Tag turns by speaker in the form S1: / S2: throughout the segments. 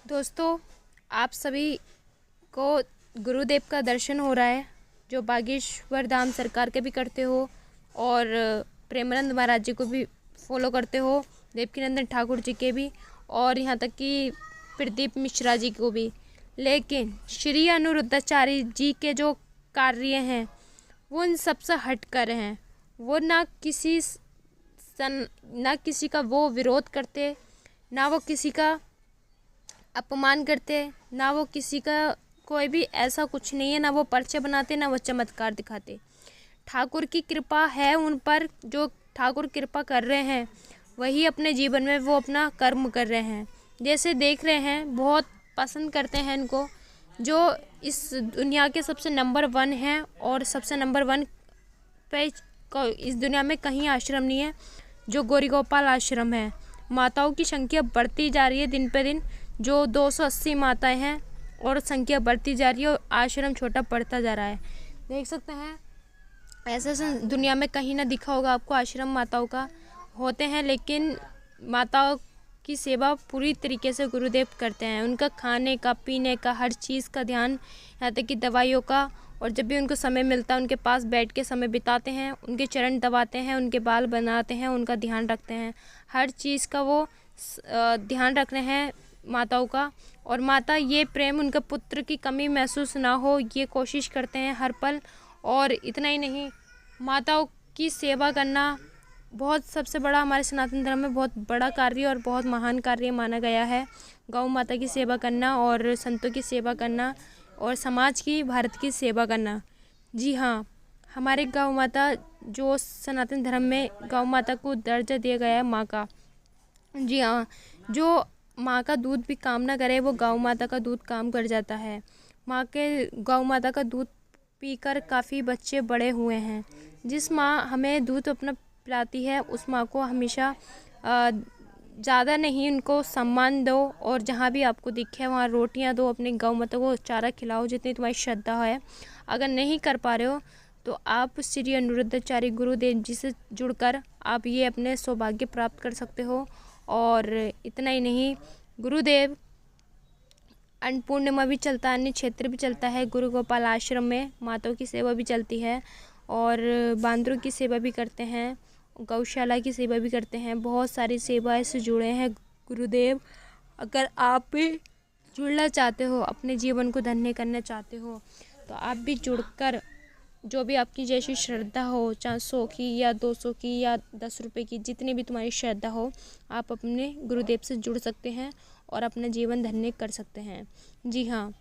S1: दोस्तों, आप सभी को गुरुदेव का दर्शन हो रहा है, जो बागेश्वर धाम सरकार के भी करते हो और प्रेमानंद महाराज जी को भी फॉलो करते हो, देवकीनंदन ठाकुर जी के भी, और यहाँ तक कि प्रदीप मिश्रा जी को भी। लेकिन श्री अनिरुद्धाचार्य जी के जो कार्य हैं वो इन सबसे हटकर हैं। वो ना किसी का वो विरोध करते, ना वो किसी का अपमान करते, ना वो किसी का कोई भी ऐसा कुछ नहीं है, ना वो पर्चे बनाते, ना वो चमत्कार दिखाते। ठाकुर की कृपा है उन पर, जो ठाकुर कृपा कर रहे हैं वही अपने जीवन में वो अपना कर्म कर रहे हैं। जैसे देख रहे हैं, बहुत पसंद करते हैं इनको, जो इस दुनिया के सबसे नंबर 1 हैं, और सबसे नंबर 1 पे इस दुनिया में कहीं आश्रम नहीं है, जो गौरी गोपाल आश्रम है। माताओं की संख्या बढ़ती जा रही है दिन पे दिन, जो 280 माताएं हैं, और संख्या बढ़ती जा रही है और आश्रम छोटा पड़ता जा रहा है। देख सकते हैं, ऐसा दुनिया में कहीं ना दिखा होगा आपको। आश्रम माताओं का होते हैं, लेकिन माताओं की सेवा पूरी तरीके से गुरुदेव करते हैं। उनका खाने का, पीने का, हर चीज़ का ध्यान, यहाँ तक कि दवाइयों का। और जब भी उनको समय मिलता है उनके पास बैठ के समय बिताते हैं, उनके चरण दबाते हैं, उनके बाल बनाते हैं, उनका ध्यान रखते हैं। हर चीज़ का वो ध्यान रख रहे हैं माताओं का। और माता ये प्रेम, उनका पुत्र की कमी महसूस ना हो, ये कोशिश करते हैं हर पल। और इतना ही नहीं, माताओं की सेवा करना बहुत सबसे बड़ा, हमारे सनातन धर्म में बहुत बड़ा कार्य और बहुत महान कार्य माना गया है। गौ माता की सेवा करना और संतों की सेवा करना और समाज की, भारत की सेवा करना। जी हाँ, हमारे गौ माता, जो सनातन धर्म में गौ माता को दर्जा दिया गया है माँ का। जी हाँ, जो माँ का दूध भी काम ना करे, वो गौ माता का दूध काम कर जाता है। गौ माता का दूध पीकर काफ़ी बच्चे बड़े हुए हैं। जिस माँ हमें दूध अपना पिलाती है, उस माँ को हमेशा ज़्यादा नहीं, उनको सम्मान दो, और जहाँ भी आपको दिखे वहाँ रोटियाँ दो, अपनी गौ माता को चारा खिलाओ जितनी तुम्हारी श्रद्धा है। अगर नहीं कर पा रहे हो तो आप श्री अनिरुद्धाचार्य गुरुदेव जी से जुड़कर आप ये अपने सौभाग्य प्राप्त कर सकते हो। और इतना ही नहीं, गुरुदेव अन्नपूर्णिमा भी चलता है, अन्य क्षेत्र भी चलता है। गुरु गोपाल आश्रम में माताओं की सेवा भी चलती है, और बांदरों की सेवा भी करते हैं, गौशाला की सेवा भी करते हैं। बहुत सारी सेवाएं से जुड़े हैं गुरुदेव। अगर आप भी जुड़ना चाहते हो, अपने जीवन को धन्य करना चाहते हो, तो आप भी जुड़कर, जो भी आपकी जैसी श्रद्धा हो, चाहे 100 की या 200 की या 10 रुपये की, जितनी भी तुम्हारी श्रद्धा हो, आप अपने गुरुदेव से जुड़ सकते हैं और अपना जीवन धन्य कर सकते हैं। जी हाँ,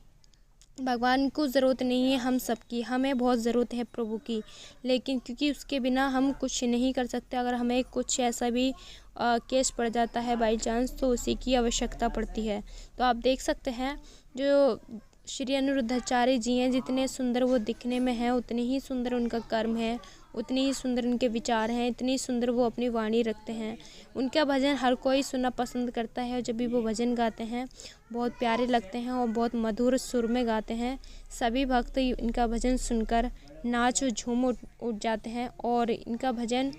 S1: भगवान को ज़रूरत नहीं है हम सबकी, हमें बहुत ज़रूरत है प्रभु की, लेकिन क्योंकि उसके बिना हम कुछ नहीं कर सकते। अगर हमें कुछ ऐसा भी केस पड़ जाता है बाई चांस, तो उसी की आवश्यकता पड़ती है। तो आप देख सकते हैं, जो श्री अनिरुद्धाचार्य जी हैं, जितने सुंदर वो दिखने में हैं, उतने ही सुंदर उनका कर्म है, उतनी ही सुंदर उनके विचार हैं, इतनी सुंदर वो अपनी वाणी रखते हैं। उनका भजन हर कोई सुनना पसंद करता है, और जब भी वो भजन गाते हैं बहुत प्यारे लगते हैं और बहुत मधुर सुर में गाते हैं। सभी भक्त इनका भजन सुनकर नाच और झूम उठ जाते हैं, और इनका भजन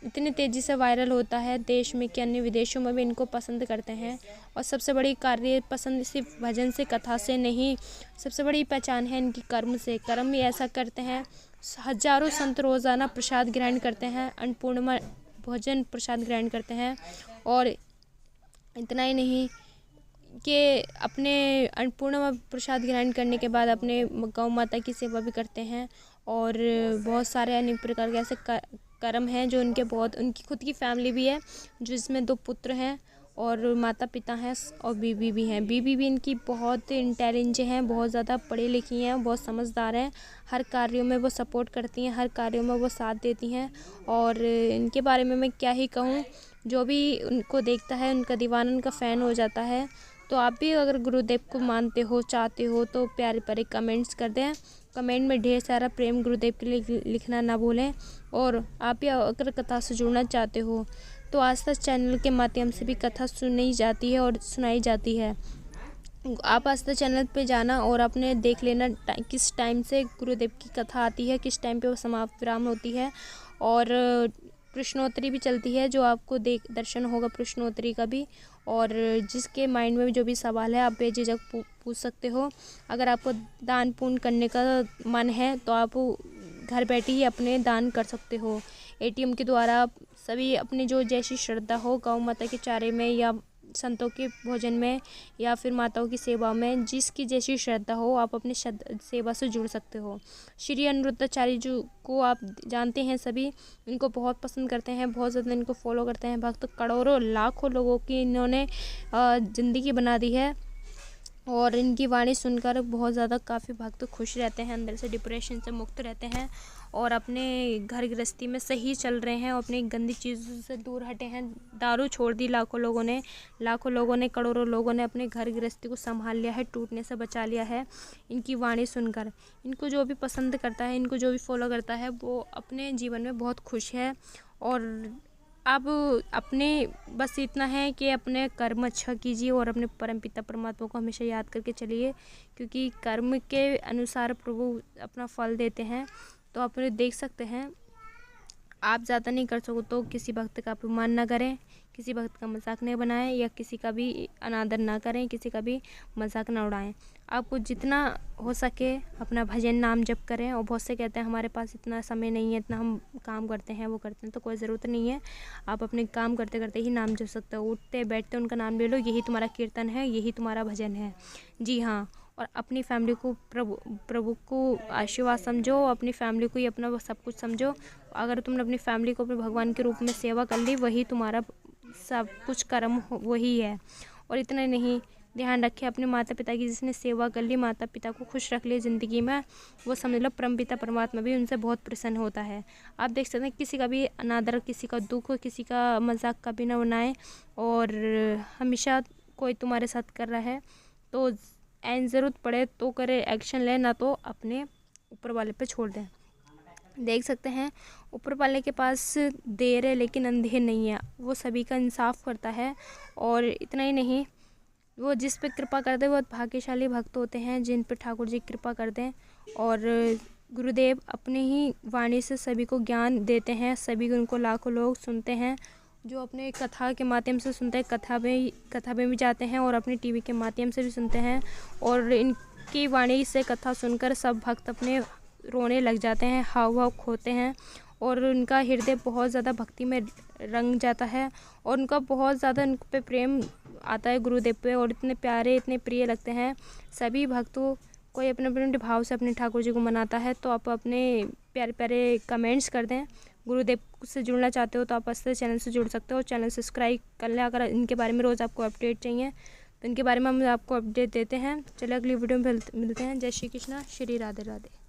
S1: इतनी तेज़ी से वायरल होता है देश में कि अन्य विदेशों में भी इनको पसंद करते हैं। और सबसे बड़ी कार्य पसंद सिर्फ भजन से, कथा से नहीं, सबसे बड़ी पहचान है इनकी कर्म से। कर्म भी ऐसा करते हैं, हजारों संत रोज़ाना प्रसाद ग्रहण करते हैं, अन्नपूर्णिमा भोजन प्रसाद ग्रहण करते हैं। और इतना ही नहीं कि अपने अन्नपूर्णिमा प्रसाद ग्रहण करने के बाद अपने गौ माता की सेवा भी करते हैं। और बहुत सारे अनेक प्रकार के ऐसे कर्म हैं जो उनके, बहुत उनकी खुद की फैमिली भी है, जिसमें 2 पुत्र हैं और माता पिता हैं और बीवी भी हैं। बीवी भी इनकी बहुत इंटेलिजेंट हैं, बहुत ज़्यादा पढ़ी लिखी हैं, बहुत समझदार हैं। हर कार्यों में वो सपोर्ट करती हैं, हर कार्यों में वो साथ देती हैं। और इनके बारे में मैं क्या ही कहूँ, जो भी उनको देखता है उनका दीवाना, उनका फ़ैन हो जाता है। तो आप भी अगर गुरुदेव को मानते हो, चाहते हो, तो प्यारे प्यारे कमेंट्स कर दें। कमेंट में ढेर सारा प्रेम गुरुदेव के लिए लिखना ना भूलें। और आप भी अगर कथा से जुड़ना चाहते हो, तो आस्था चैनल के माध्यम से भी कथा सुनी जाती है और सुनाई जाती है। आप आस्था चैनल पे जाना और आपने देख लेना किस टाइम से गुरुदेव की कथा आती है, किस टाइम पे वो समाप्त विराम होती है। और प्रश्नोत्तरी भी चलती है, जो आपको दर्शन होगा प्रश्नोत्तरी का भी। और जिसके माइंड में जो भी सवाल है आप बेझिझक पूछ सकते हो। अगर आपको दान पुण्य करने का मन है तो आप घर बैठे ही अपने दान कर सकते हो। एटीएम के द्वारा आप सभी अपनी जो जैसी श्रद्धा हो, गौ माता के चारे में या संतों के भोजन में या फिर माताओं की सेवा में, जिसकी जैसी श्रद्धा हो आप अपनी सेवा से जुड़ सकते हो। श्री अनिरुद्धाचार्य जी को आप जानते हैं सभी, इनको बहुत पसंद करते हैं, बहुत ज़्यादा इनको फॉलो करते हैं भक्त। करोड़ों लाखों लोगों की इन्होंने ज़िंदगी बना दी है और इनकी वाणी सुनकर बहुत ज़्यादा काफ़ी भक्त खुश रहते हैं, अंदर से डिप्रेशन से मुक्त रहते हैं और अपने घर गृहस्थी में सही चल रहे हैं और अपनी गंदी चीज़ों से दूर हटे हैं। दारू छोड़ दी लाखों लोगों ने, करोड़ों लोगों ने अपने घर गृहस्थी को संभाल लिया है, टूटने से बचा लिया है इनकी वाणी सुनकर। इनको जो भी पसंद करता है, इनको जो भी फॉलो करता है, वो अपने जीवन में बहुत खुश है। और अब अपने बस इतना है कि अपने कर्म अच्छा कीजिए और अपने परमपिता परमात्मा को हमेशा याद करके चलिए, क्योंकि कर्म के अनुसार प्रभु अपना फल देते हैं। तो आप देख सकते हैं, आप ज़्यादा नहीं कर सको तो किसी भक्त का अपमान ना करें, किसी भक्त का मजाक नहीं बनाएं या किसी का भी अनादर ना करें, किसी का भी मजाक ना उड़ाएं। आपको जितना हो सके अपना भजन नाम जप करें। और बहुत से कहते हैं हमारे पास इतना समय नहीं है, इतना हम काम करते हैं वो करते हैं, तो कोई ज़रूरत नहीं है। आप अपने काम करते करते ही नाम जप सकते हो। उठते बैठते उनका नाम ले लो, यही तुम्हारा कीर्तन है, यही तुम्हारा भजन है। जी हाँ। और अपनी फैमिली को प्रभु को आशीर्वाद समझो, अपनी फैमिली को ही अपना सब कुछ समझो। अगर तुमने अपनी फैमिली को अपने भगवान के रूप में सेवा कर ली, वही तुम्हारा सब कुछ कर्म वही है। और इतना नहीं, ध्यान रखें अपने माता पिता की, जिसने सेवा कर ली, माता पिता को खुश रख लिया ज़िंदगी में, वो समझ लो परमपिता परमात्मा भी उनसे बहुत प्रसन्न होता है। आप देख सकते हैं किसी का भी अनादर, किसी का दुख, किसी का मजाक कभी ना बनाएं। और हमेशा कोई तुम्हारे साथ कर रहा है तो एन ज़रूरत पड़े तो करे एक्शन ले, ना तो अपने ऊपर वाले पे छोड़ दें। देख सकते हैं ऊपर वाले के पास देर है लेकिन अंधेर नहीं है, वो सभी का इंसाफ करता है। और इतना ही नहीं, वो जिस पे कृपा करते हैं वो भाग्यशाली भक्त होते हैं जिन पे ठाकुर जी कृपा कर दें। और गुरुदेव अपनी ही वाणी से सभी को ज्ञान देते हैं, सभी उनको लाखों लोग सुनते हैं, जो अपने कथा के माध्यम से सुनते हैं, कथा में भी जाते हैं और अपने टीवी के माध्यम से भी सुनते हैं। और इनकी वाणी से कथा सुनकर सब भक्त अपने रोने लग जाते हैं, हाव भाव खोते हैं और उनका हृदय बहुत ज़्यादा भक्ति में रंग जाता है और उनका बहुत ज़्यादा उन पे प्रेम आता है गुरुदेव पे, और इतने प्यारे इतने प्रिय लगते हैं सभी भक्तों। कोई अपने अपने भाव से अपने ठाकुर जी को मनाता है, तो आप अपने प्यारे प्यारे कमेंट्स कर दें। गुरुदेव से जुड़ना चाहते हो तो आप ऐसे चैनल से जुड़ सकते हो, चैनल सब्सक्राइब कर लें। अगर इनके बारे में रोज़ आपको अपडेट चाहिए तो इनके बारे में हम आपको अपडेट देते हैं। चलिए अगली वीडियो में मिलते हैं। जय श्री कृष्णा, श्री राधे राधे।